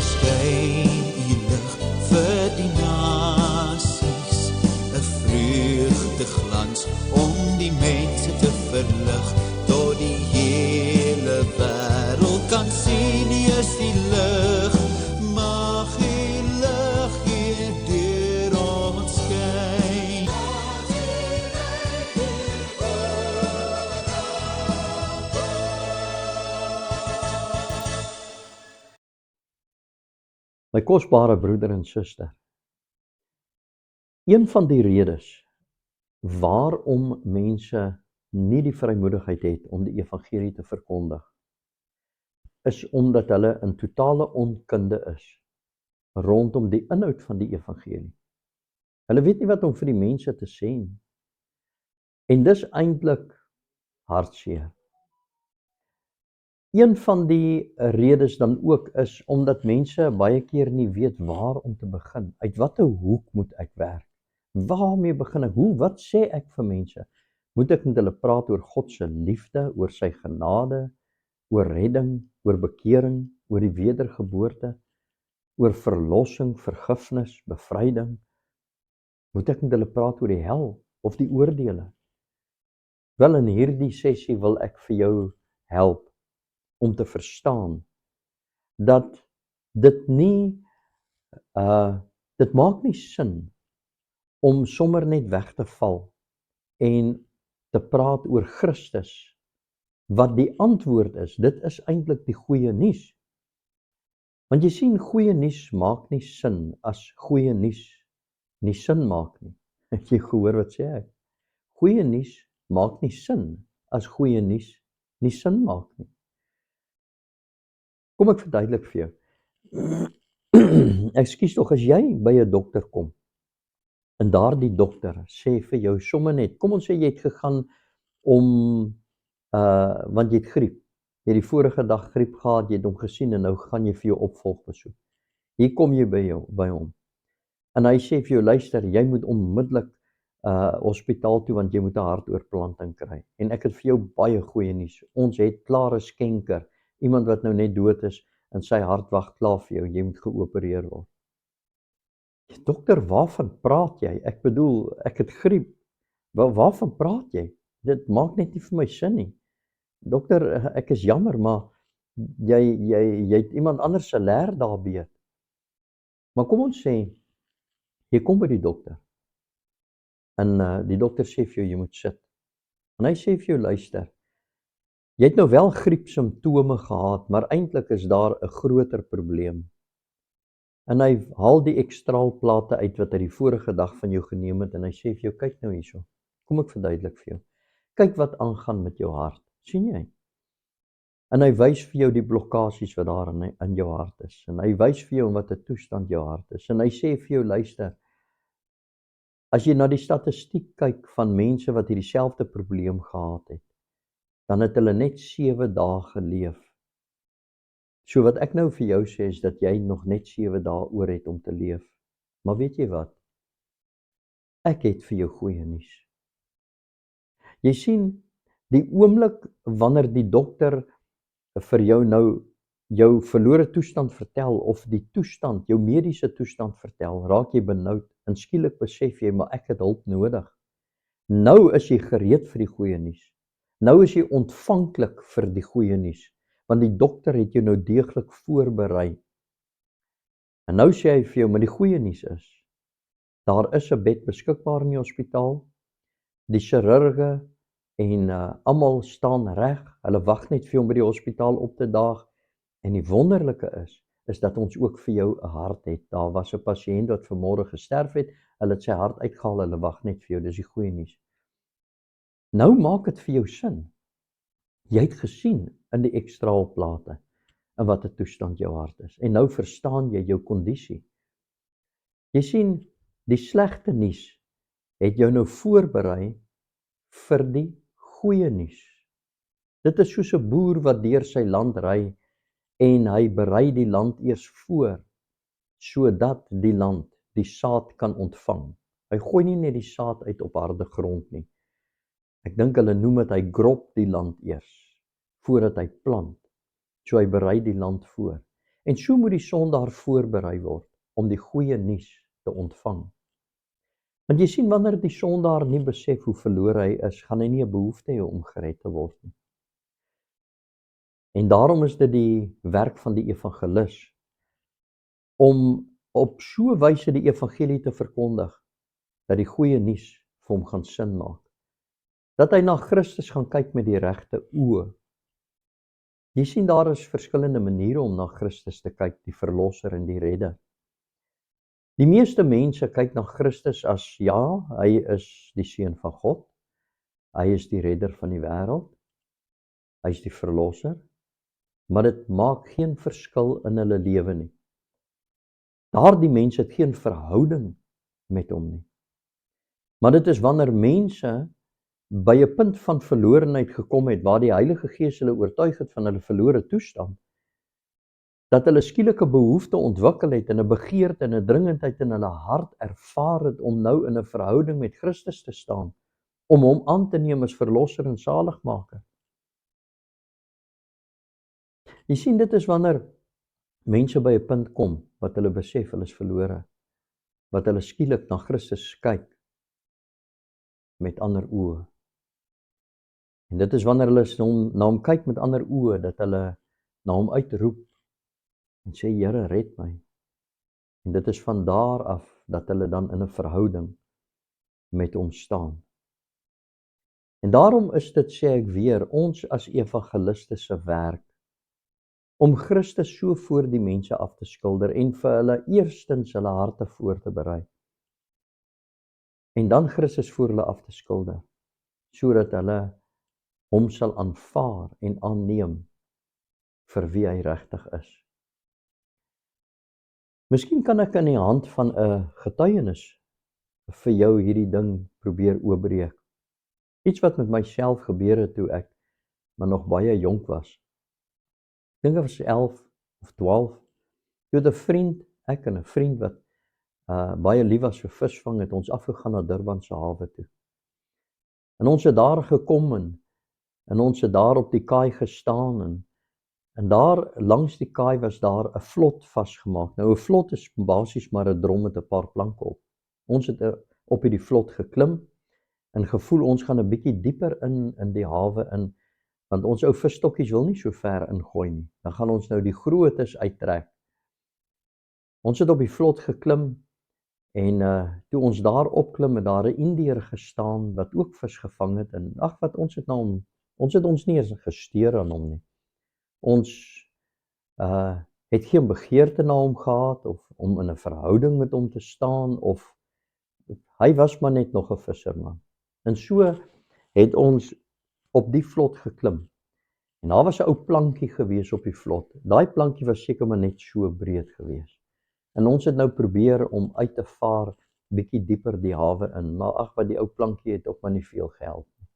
verskyn u lig vir die nasies, 'n vreugdeglans om die mense te verlig, tot die hele wêreld kan sien u is die lig. Mag u lig hier deur ons skyn. My kosbare broeder en suster, een van die redes waarom mense nie die vrymoedigheid het om die evangelie te verkondig, is omdat hulle in totale onkunde is rondom die inhoud van die evangelie. Hulle weet nie wat om vir die mense te sê nie. En dis eintlik hartseer. Een van die redes dan ook is omdat mense baie keer nie weet waar om te begin. Uit watter hoek moet ek werk? Waarmee begin ek? Wat sê ek vir mense? Moet ek met hulle praat oor God se liefde, oor sy genade, oor redding, oor bekering, oor die wedergeboorte, oor verlossing, vergifnis, bevryding? Moet ek met hulle praat oor die hel of die oordeele? Wel, in hierdie sessie wil ek vir jou help om te verstaan dat dit maak nie sin om sommer net weg te val en te praat oor Christus, wat die antwoord is. Dit is eintlik die goeie nuus. Want jy sien, goeie nuus maak nie sin as goeie nuus nie sin maak nie. Het jy gehoor wat sê ek? Goeie nuus maak nie sin as goeie nuus nie sin maak nie. Kom ek verduidelik vir jou. Ekskuus tog, as jy by 'n dokter kom en daardie dokter sê vir jou sommer net, kom ons sê jy het gegaan om want jy het griep. Jy het die vorige dag griep gehad, jy het hom gesien en nou gaan jy vir jou opvolgbesoek. Hier kom jy by hom. En hy sê vir jou, luister, jy moet onmiddellik hospitaal toe want jy moet 'n hartoortplanting kry. En ek het vir jou baie goeie nuus. Ons het klare skenker. Iemand wat nou net dood is en sy hart wag klaar vir jou, jy moet geopereer word. Dokter, waarvan praat jy? Ek bedoel, ek het griep. Waarvan praat jy? Dit maak net nie vir my sin nie. Dokter, ek is jammer, maar jy het iemand anders se leer daar weet. Maar kom ons sê, jy kom by die dokter. En die dokter sê vir jou, jy moet sit. En hy sê vir jou, luister, jy het nou wel griepsimptome gehad, maar eintlik is daar 'n groter probleem. En hy haal die ekstraalplate uit wat hy die vorige dag van jou geneem het en hy sê vir jou, kyk nou hierso. Kom ek verduidelik vir jou. Kyk wat aangaan met jou hart. Sien jy? En hy wys vir jou die blokkasies wat daar in jou hart is. En hy wys vir jou in watter toestand jou hart is. En hy sê vir jou, luister, as jy na die statistiek kyk van mense wat hierdie selfde probleem gehad het, dan het hulle net 7 dae geleef. So wat ek nou vir jou sê is dat jy nog net 7 dae oor het om te leef. Maar weet jy wat? Ek het vir jou goeie nuus. Jy sien, die oomblik wanneer die dokter vir jou nou jou verlore toestand vertel of die toestand, jou mediese toestand vertel, raak jy benoud en skielik besef jy, maar ek het hulp nodig. Nou is jy gereed vir die goeie nuus. Nou is jy ontvanklik vir die goeie nuus, want die dokter het jou nou deeglik voorberei. En nou sê hy vir jou, maar die goeie nuus is, daar is 'n bed beskikbaar in die hospitaal, die chirurge en almal staan reg, hulle wag net vir jou om by die hospitaal op te daag, en die wonderlike is dat ons ook vir jou 'n hart het. Daar was 'n pasiënt wat vanmôre gesterf het, hulle het sy hart uitgehaal, hulle wag net vir jou, dis die goeie nuus. Nou maak dit vir jou sin. Jy het gesien in die ekstraalplate in watter toestand jou hart is. En nou verstaan jy jou kondisie. Jy sien, die slegte nuus het jou nou voorberei vir die goeie nuus. Dit is soos 'n boer wat deur sy land ry en hy berei die land eers voor, sodat die land die saad kan ontvang. Hy gooi nie net die saad uit op harde grond nie. Ek dink hulle noem dit, hy grop die land eers, voordat hy plant. So hy berei die land voor. En so moet die sondaar voorberei word om die goeie nuus te ontvang. Want jy sien, wanneer die sondaar nie besef hoe verlore hy is, gaan hy nie 'n behoefte hê om gered te word nie. En daarom is dit die werk van die evangelis om op so 'n wyse die evangelie te verkondig dat die goeie nuus vir hom gaan sin maak. Dat hy na Christus gaan kyk met die regte oë. Jy sien, daar is verskillende maniere om na Christus te kyk, die verlosser en die redder. Die meeste mense kyk na Christus as, ja, hy is die seun van God, hy is die redder van die wêreld, hy is die verlosser, maar dit maak geen verskil in hulle lewe nie. Daardie mense het geen verhouding met hom nie. Maar dit is wanneer mense by 'n punt van verlorenheid gekom het, waar die Heilige Gees hulle oortuig het van hulle verlore toestand, dat hulle skielik 'n behoefte ontwikkel het en 'n begeerte en 'n dringendheid in hulle hart ervaar het om nou in 'n verhouding met Christus te staan, om hom aan te neem as verlosser en saligmaker. Jy sien, dit is wanneer mense by 'n punt kom wat hulle besef hulle is verlore, wat hulle skielik na Christus kyk met ander oë. En dit is wanneer hulle na hom kyk met ander oë, dat hulle na hom uitroep en sê, Here, red my. En dit is van daar af dat hulle dan in 'n verhouding met hom staan. En daarom is dit, sê ek weer, ons as evangeliste se werk om Christus so voor die mense af te skilder en vir hulle eerstens hulle harte voor te berei. En dan Christus voor hulle af te skilder, sodat hulle hom sal aanvaar en aanneem vir wie hy regtig is. Miskien kan ek in die hand van 'n getuienis vir jou hierdie ding probeer oopbreek. Iets wat met myself gebeur het toe ek maar nog baie jonk was. Ek dink ek was 11 of 12. Toe het 'n vriend, ek en 'n vriend wat baie lief was vir visvang, het ons afgegaan na Durban se hawe toe. En ons het daar gekom en ons het daar op die kaai gestaan en daar langs die kaai was daar 'n vlot vasgemaak. Nou 'n vlot is basies maar 'n drom met 'n paar planke op. Ons het op hierdie vlot geklim en gevoel ons gaan 'n bietjie dieper in die hawe in, want ons ou visstokkies wil nie so ver ingooi nie. Dan gaan ons nou die grootes uittrek. Ons het op die vlot geklim en toe ons daar opklim het daar 'n Indiër gestaan wat ook vis gevang het en wat ons het ons nie eens gesteer aan hom nie. Ons het geen begeerte na hom gehad of om in 'n verhouding met hom te staan of hy was maar net nog 'n visserman. En so het ons op die vlot geklim. En daar was 'n ou plankie gewees op die vlot. Daai plankie was seker maar net so breed gewees. En ons het nou probeer om uit te vaar bietjie dieper die hawe in, maar wat die ou plankie het ook maar nie veel gehelp nie.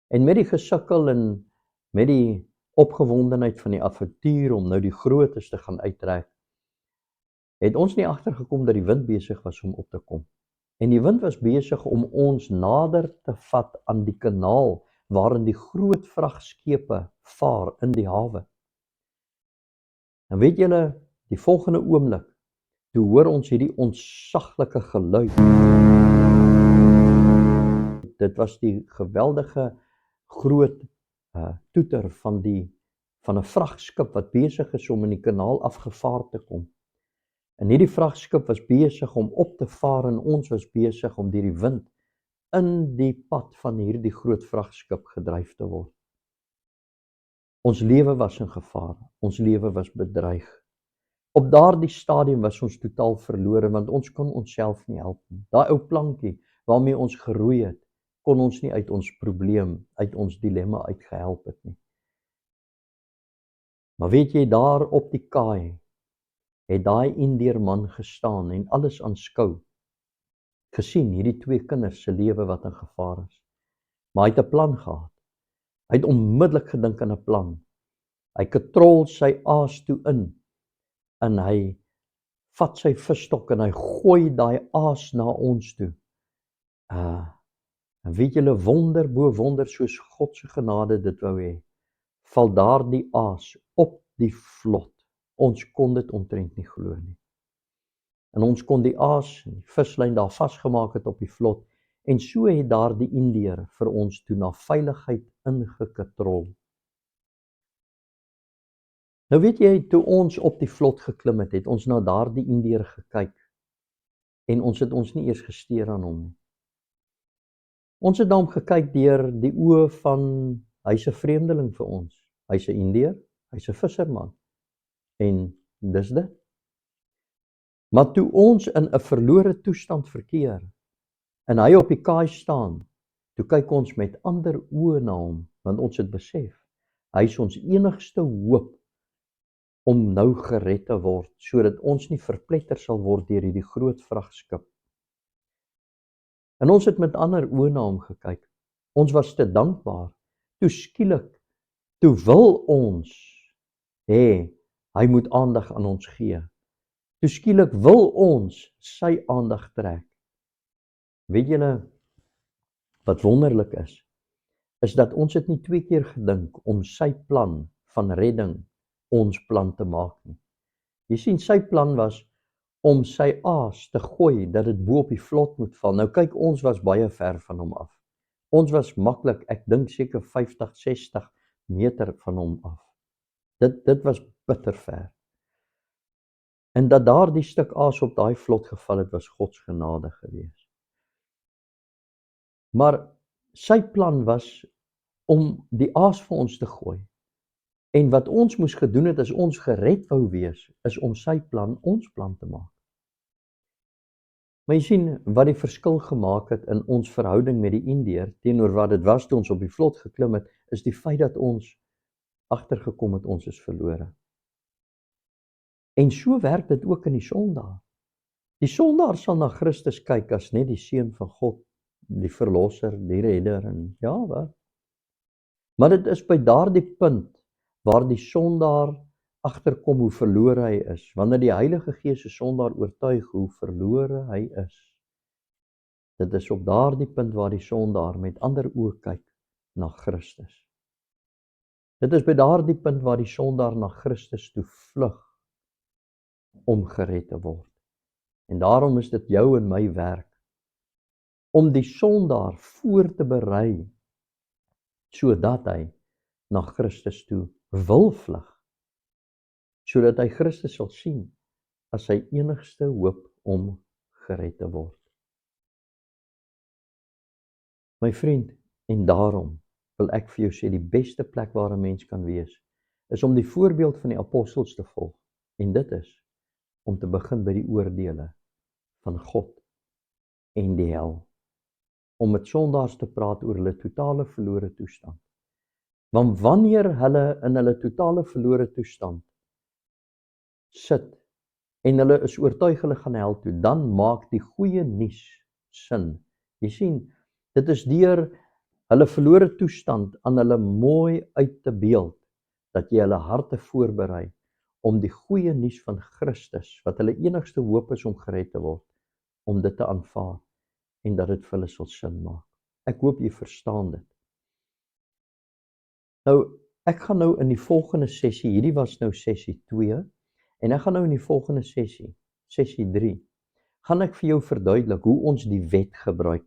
En met die gesukkel en met die opgewondenheid van die avontuur om nou die grootes te gaan uittrek, het ons nie agtergekom dat die wind besig was om op te kom. En die wind was besig om ons nader te vat aan die kanaal waarin die groot vragskepe vaar in die hawe. En weet julle, die volgende oomblik, toe hoor ons hierdie ontsaglike geluid. Dit was die geweldige groot toeter van 'n vragskip wat besig is om in die kanaal afgevaar te kom. En hierdie vragskip was besig om op te vaar en ons was besig om deur die wind in die pad van hierdie groot vragskip gedryf te word. Ons lewe was in gevaar, ons lewe was bedreig. Op daardie stadium was ons totaal verlore want ons kon onsself nie help nie. Daai ou plankie waarmee ons geroei het, kon ons nie uit ons probleem, uit ons dilemma uitgehelp het nie. Maar weet jy, daar op die kaai het daai Indiër man gestaan en alles aanskou. Gesien hierdie twee kinders se lewe wat in gevaar is. Maar hy het 'n plan gehad. Hy het onmiddellik gedink aan 'n plan. Hy katrol sy aas toe in en hy vat sy visstok en hy gooi daai aas na ons toe. En weet julle, wonder bo wonder, soos God se genade dit wou hê, val daardie aas op die vlot Ons kon dit omtrent nie glo nie. En ons kon die aas en die vislyn daar vasgemaak het op die vlot, en so het daar die Indiër vir ons toe na veiligheid ingekatrol. Nou weet jy, toe ons op die vlot geklim het ons na daardie Indiër gekyk, en ons het ons nie eers gesteer aan hom nie. Ons het na hom gekyk deur die oë van, hy's 'n vreemdeling vir ons. Hy's 'n Indiër, hy's 'n visserman. En dis dit. Maar toe ons in 'n verlore toestand verkeer, en hy op die kaai staan, toe kyk ons met ander oë na hom, want ons het besef, hy is ons enigste hoop om nou gered te word, sodat ons nie verpletter sal word deur hierdie groot vragskip. En ons het met ander oë na hom gekyk. Ons was te dankbaar. Toe skielik, toe wil ons hê, hy moet aandag aan ons gee. Toe skielik wil ons sy aandag trek. Weet julle, wat wonderlik is dat ons het nie 2 keer gedink om sy plan van redding ons plan te maak nie. Jy sien, sy plan was om sy aas te gooi, dat dit bo op die vlot moet val. Nou kyk, ons was baie ver van hom af. Ons was maklik, ek dink seker 50, 60 meter van hom af. Dit was bitter ver. En dat daardie stuk aas op daai vlot geval het, was God se genade gewees. Maar sy plan was om die aas vir ons te gooi. En wat ons moes gedoen het, as ons gered wou wees, is om sy plan ons plan te maak. Maar jy sien, wat die verskil gemaak het in ons verhouding met die Indiër, teenoor wat dit was toe ons op die vlot geklim het, is die feit dat ons agtergekom het, ons is verlore. En so werk dit ook in die sondaar. Die sondaar sal na Christus kyk as net die seun van God, die verlosser, die redder, en ja, wat? Maar dit is by daardie punt waar die sondaar agterkom hoe verlore hy is, wanneer die Heilige Gees die sondaar oortuig hoe verlore hy is. Dit is op daardie punt waar die sondaar met ander oë kyk na Christus. Dit is by daardie punt waar die sondaar na Christus toe vlug om gered te word. En daarom is dit jou en my werk om die sondaar voor te berei, sodat hy na Christus toe wil vlug, sodat hy Christus sal sien as sy enigste hoop om gered te word. My vriend, en daarom wil ek vir jou sê, die beste plek waar 'n mens kan wees, is om die voorbeeld van die apostels te volg, en dit is om te begin by die oordeele van God en die hel, om met sondaars te praat oor hulle totale verlore toestand. Want wanneer hulle in hulle totale verlore toestand sit, en hulle is oortuig hulle gaan hel toe, dan maak die goeie nuus sin. Jy sien, dit is deur hulle verlore toestand aan hulle mooi uit te beeld, dat jy hulle harte voorberei om die goeie nuus van Christus, wat hulle enigste hoop is om gered te word, om dit te aanvaar, en dat dit vir hulle sal sin maak. Ek hoop jy verstaan dit. Nou, ek gaan nou in die volgende sessie, hierdie was nou sessie 2, en ek gaan nou in die volgende sessie, sessie 3, gaan ek vir jou verduidelik hoe ons die wet gebruik,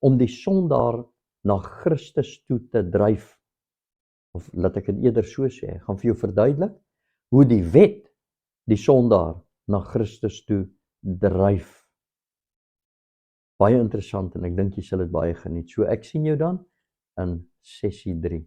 om die sondaar na Christus toe te dryf, of laat ek dit eerder so sê, ek gaan vir jou verduidelik, hoe die wet die sondaar na Christus toe dryf. Baie interessant, en ek dink jy sal dit baie geniet. So ek sien jou dan in sessie 3.